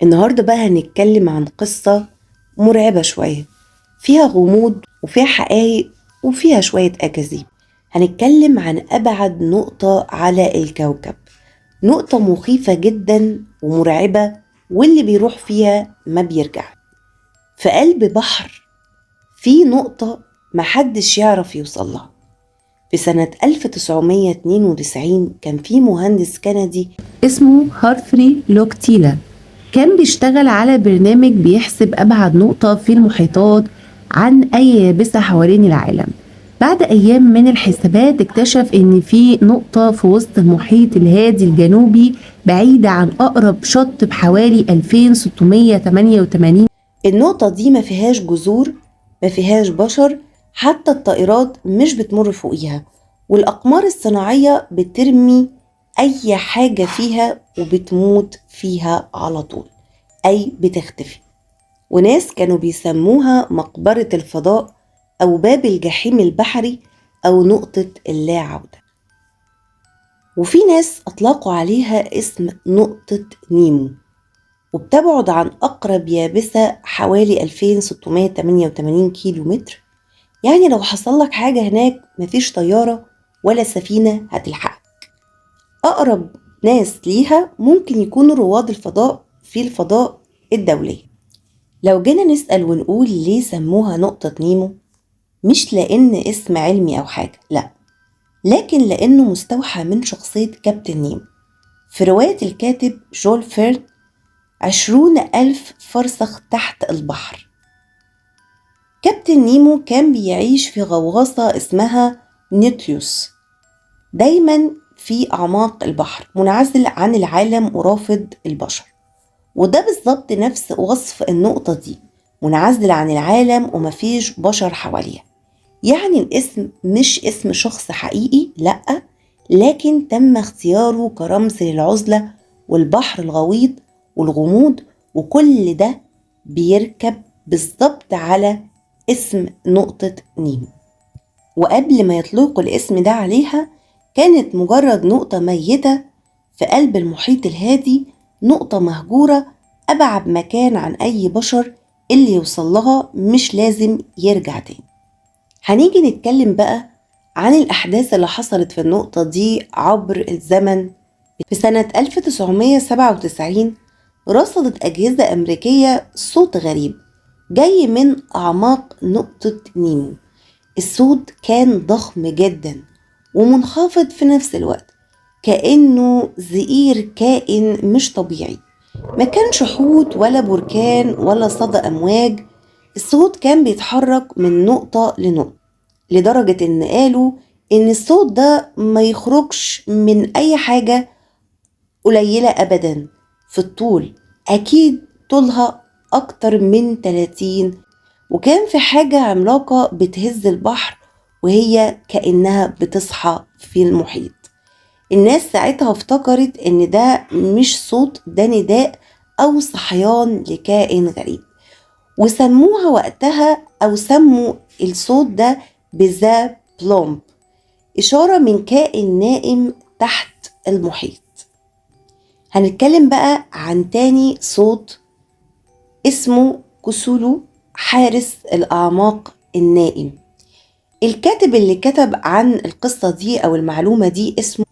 النهاردة بقى هنتكلم عن قصة مرعبة شوية، فيها غموض وفيها حقائق وفيها شوية أكاذيب. هنتكلم عن أبعد نقطة على الكوكب، نقطة مخيفة جدا ومرعبة، واللي بيروح فيها ما بيرجع. في قلب بحر، في نقطة محدش يعرف يوصلها. في سنة 1992 كان في مهندس كندي اسمه هارفري لوكتيلا، كان بيشتغل على برنامج بيحسب أبعد نقطة في المحيطات عن أي يابسة حوالين العالم. بعد أيام من الحسابات اكتشف إن في نقطة في وسط المحيط الهادي الجنوبي بعيدة عن أقرب شط بحوالي 2688. النقطة دي ما فيهاش جذور، ما فيهاش بشر، حتى الطائرات مش بتمر فوقيها، والأقمار الصناعية بترمي أي حاجة فيها وبتموت فيها على طول، أي بتختفي. وناس كانوا بيسموها مقبرة الفضاء، أو باب الجحيم البحري، أو نقطة اللا عودة. وفي ناس أطلقوا عليها اسم نقطة نيمو، وبتبعد عن أقرب يابسة حوالي 2688 كيلو متر. يعني لو حصل لك حاجة هناك مفيش طيارة ولا سفينة هتلحقك. أقرب ناس ليها ممكن يكونوا رواد الفضاء في الفضاء الدولي. لو جينا نسأل ونقول ليه سموها نقطة نيمو، مش لأن اسم علمي أو حاجة، لا، لكن لأنه مستوحى من شخصية كابتن نيمو في رواية الكاتب جول فيرن، 20,000 فرسخ تحت البحر. كابتن نيمو كان بيعيش في غواصة اسمها نيوتيوس، دايما في أعماق البحر، منعزل عن العالم ورافض البشر. وده بالظبط نفس وصف النقطة دي، منعزل عن العالم ومفيش بشر حواليها. يعني الاسم مش اسم شخص حقيقي، لأ، لكن تم اختياره كرمز للعزلة والبحر الغويط والغموض، وكل ده بيركب بالظبط على اسم نقطة نيمو. وقبل ما يطلقوا الاسم ده عليها، كانت مجرد نقطة ميتة في قلب المحيط الهادي، نقطة مهجورة، أبعد مكان عن أي بشر، اللي يوصل لها مش لازم يرجع تاني. هنيجي نتكلم بقى عن الأحداث اللي حصلت في النقطة دي عبر الزمن. في سنة 1997 رصدت أجهزة أمريكية صوت غريب جاي من أعماق نقطة نيمو. الصوت كان ضخم جدا ومنخفض في نفس الوقت، كأنه زئير كائن مش طبيعي. ما كانش حوت ولا بركان ولا صدى أمواج. الصوت كان بيتحرك من نقطة لنقطة، لدرجة إن قالوا إن الصوت ده ما يخرجش من أي حاجة قليلة أبدا في الطول، أكيد طولها أكتر من 30. وكان في حاجة عملاقة بتهز البحر، وهي كأنها بتصحى في المحيط. الناس ساعتها افتكرت إن ده مش صوت، ده نداء أو صحيان لكائن غريب، وسموها وقتها، أو سموا الصوت ده بذا بلومب، إشارة من كائن نائم تحت المحيط. هنتكلم بقى عن تاني صوت اسمه كسولو، حارس الأعماق النائم. الكاتب اللي كتب عن القصة دي أو المعلومة دي اسمه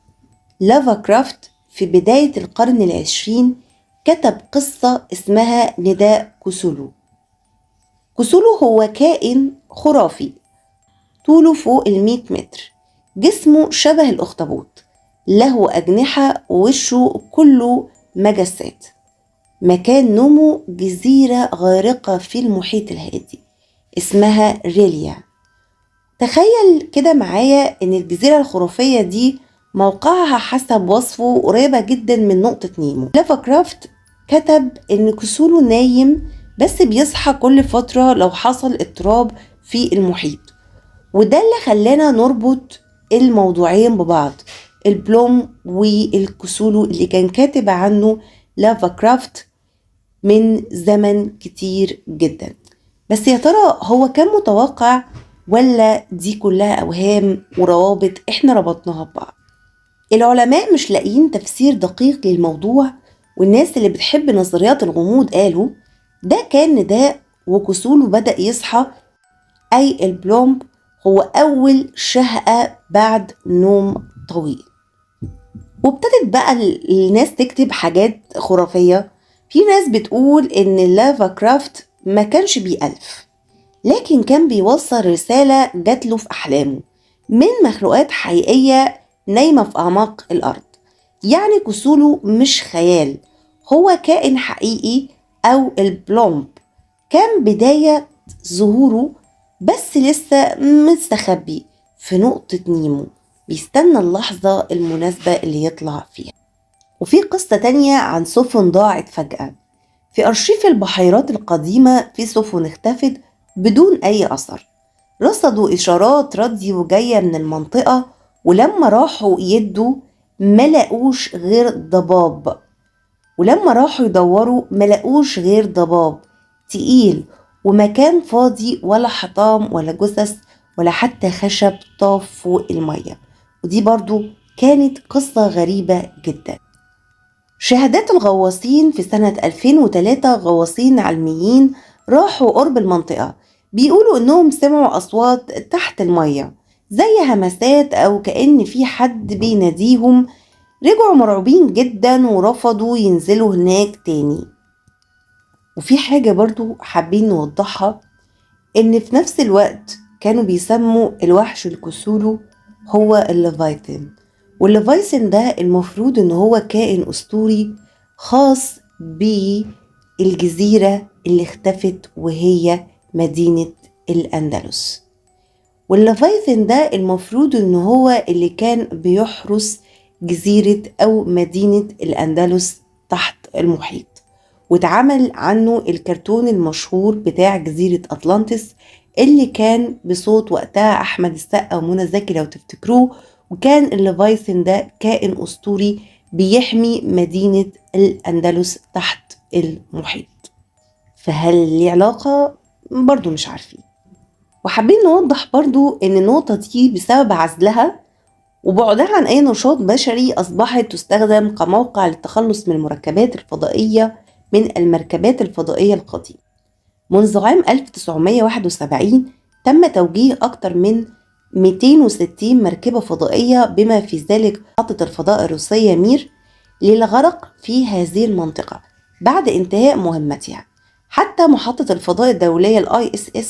لافاكرافت. في بداية القرن العشرين كتب قصة اسمها نداء كسولو. كسولو هو كائن خرافي، طوله فوق 100 متر، جسمه شبه الأخطبوط، له أجنحة ووشه كله مجسات. مكان نومه جزيرة غارقة في المحيط الهادي اسمها ريليا. تخيل كده معايا ان الجزيرة الخرافية دي موقعها حسب وصفه قريبة جدا من نقطة نيمو. لافاكرافت كتب ان كسوله نايم بس بيصحى كل فترة لو حصل اضطراب في المحيط، وده اللي خلانا نربط الموضوعين ببعض، البلوم والكسولو اللي كان كاتب عنه لافاكرافت من زمن كتير جدا. بس يا ترى هو كان متوقع، ولا دي كلها أوهام وروابط احنا ربطناها ببعض؟ العلماء مش لاقيين تفسير دقيق للموضوع، والناس اللي بتحب نظريات الغموض قالوا ده كان نداء وكسوله بدأ يصحى، أي البلومب هو أول شهقة بعد نوم طويل. وابتدت بقى الناس تكتب حاجات خرافية. في ناس بتقول إن لافا كرافت ما كانش بيألف، لكن كان بيوصل رسالة جاتله في أحلامه من مخلوقات حقيقية نايمة في أعماق الأرض. يعني كسوله مش خيال، هو كائن حقيقي، أو البلومب كان بداية ظهوره بس لسه مستخبي في نقطة نيمو، بيستنى اللحظة المناسبة اللي يطلع فيها. وفي قصة تانية عن سفن ضاعت فجأة. في أرشيف البحيرات القديمة في سفن اختفت بدون أي أثر. رصدوا إشارات راديو جاية من المنطقة، ولما راحوا يدوا ملقوش غير ضباب، ولما راحوا يدوروا ملقوش غير ضباب تقيل ومكان فاضي، ولا حطام ولا جثث ولا حتى خشب طاف فوق المية. ودي برضو كانت قصة غريبة جدا. شهادات الغواصين في سنة 2003، غواصين علميين راحوا قرب المنطقة بيقولوا إنهم سمعوا أصوات تحت المية زي همسات أو كأن في حد بيناديهم. رجعوا مرعوبين جدا ورفضوا ينزلوا هناك تاني. وفي حاجة برضو حابين نوضحها، إن في نفس الوقت كانوا بيسموا الوحش الكسولو هو الليفايثن. والليفايثن ده المفروض إن هو كائن أسطوري خاص بالجزيرة اللي اختفت وهي مدينة الأندلس. والليفايثن ده المفروض إن هو اللي كان بيحرس جزيرة أو مدينة الأندلس تحت المحيط، واتعمل عنه الكرتون المشهور بتاع جزيرة أطلانتس اللي كان بصوت وقتها أحمد السقا ومنى زكي لو تفتكروه. وكان الليفايثن ده كائن أسطوري بيحمي مدينة الأندلس تحت المحيط. فهل ليه علاقة؟ برضو مش عارفين. وحابين نوضح برضو إن النقطة دي بسبب عزلها وبعدها عن أي نشاط بشري أصبحت تستخدم كموقع للتخلص من المركبات الفضائية من المركبات الفضائية القديمة. منذ عام 1971 تم توجيه أكثر من 260 مركبة فضائية بما في ذلك محطة الفضاء الروسية مير للغرق في هذه المنطقة بعد انتهاء مهمتها. حتى محطة الفضاء الدولية ISS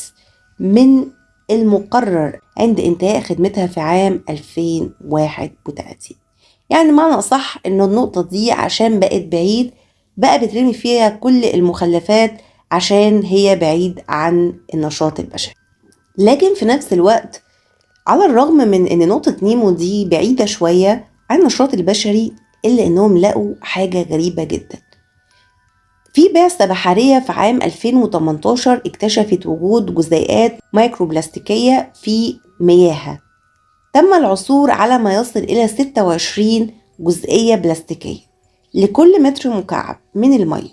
من المقرر عند انتهاء خدمتها في عام 2031. يعني معنى أصح إن النقطة دي عشان بقت بعيد بقى بترمي فيها كل المخلفات عشان هي بعيد عن النشاط البشري. لكن في نفس الوقت على الرغم من إن نقطة نيمو دي بعيدة شوية عن النشاط البشري، إلا إنهم لقوا حاجة غريبة جدا. في بعثة بحرية في عام 2018 اكتشفت وجود جزيئات مايكروبلاستيكية في مياهها. تم العثور على ما يصل إلى 26 جزئية بلاستيكية لكل متر مكعب من المية،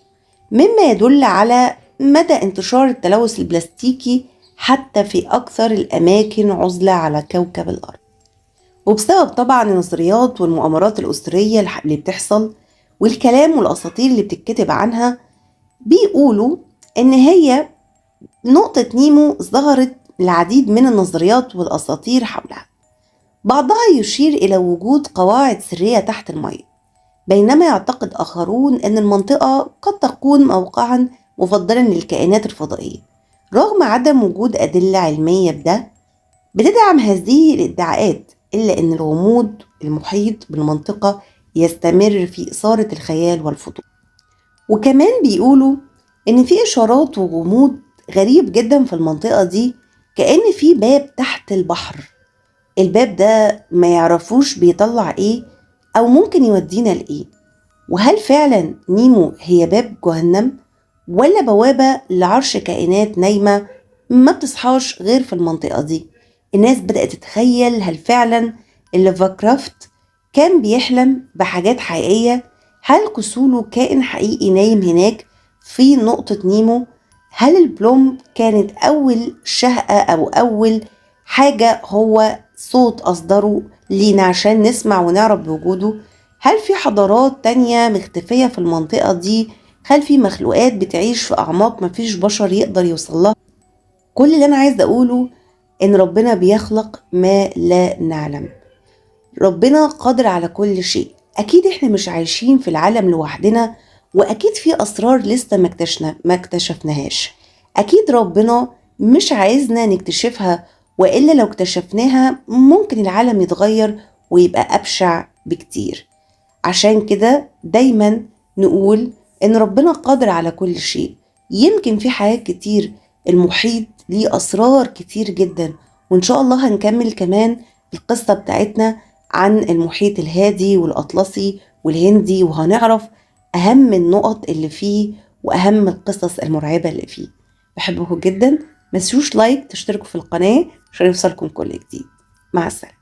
مما يدل على مدى انتشار التلوث البلاستيكي حتى في أكثر الأماكن عزلة على كوكب الأرض. وبسبب طبعا النظريات والمؤامرات الأسرية اللي بتحصل والكلام والأساطير اللي بتتكتب عنها، بيقولوا إن هي نقطة نيمو ظهرت العديد من النظريات والأساطير حولها. بعضها يشير إلى وجود قواعد سرية تحت المياه، بينما يعتقد آخرون أن المنطقة قد تكون موقعا مفضلا للكائنات الفضائية. رغم عدم وجود أدلة علمية بتدعم هذه الادعاءات، إلا أن الغموض المحيط بالمنطقة يستمر في إثارة الخيال والفضول. وكمان بيقولوا إن في إشارات وغموض غريب جدا في المنطقة دي، كأن في باب تحت البحر. الباب ده ما يعرفوش بيطلع إيه أو ممكن يودينا لإيه. وهل فعلا نيمو هي باب جهنم ولا بوابة لعرش كائنات نايمة ما بتصحاش غير في المنطقة دي؟ الناس بدأت تتخيل هل فعلا الليفاكرافت كان بيحلم بحاجات حقيقية؟ هل كسولو كائن حقيقي نايم هناك في نقطة نيمو؟ هل البلوم كانت أول شهقة أو أول حاجة هو صوت أصدره لينا عشان نسمع ونعرف بوجوده؟ هل في حضارات تانية مختفية في المنطقة دي؟ هل في مخلوقات بتعيش في أعماق مفيش بشر يقدر يوصلها؟ كل اللي أنا عايز أقوله إن ربنا بيخلق ما لا نعلم. ربنا قادر على كل شيء. أكيد إحنا مش عايشين في العالم لوحدنا، وأكيد في أسرار لسه ما اكتشفناهاش. أكيد ربنا مش عايزنا نكتشفها، وإلا لو اكتشفناها ممكن العالم يتغير ويبقى أبشع بكتير. عشان كده دايما نقول إن ربنا قادر على كل شيء. يمكن في حاجات كتير، المحيط ليه أسرار كتير جدا، وإن شاء الله هنكمل كمان القصة بتاعتنا عن المحيط الهادي والأطلسي والهندي، وهنعرف أهم النقط اللي فيه وأهم القصص المرعبة اللي فيه. بحبكم جدا، ما تنسوش لايك، تشتركوا في القناة عشان يوصلكم كل جديد. مع السلامة.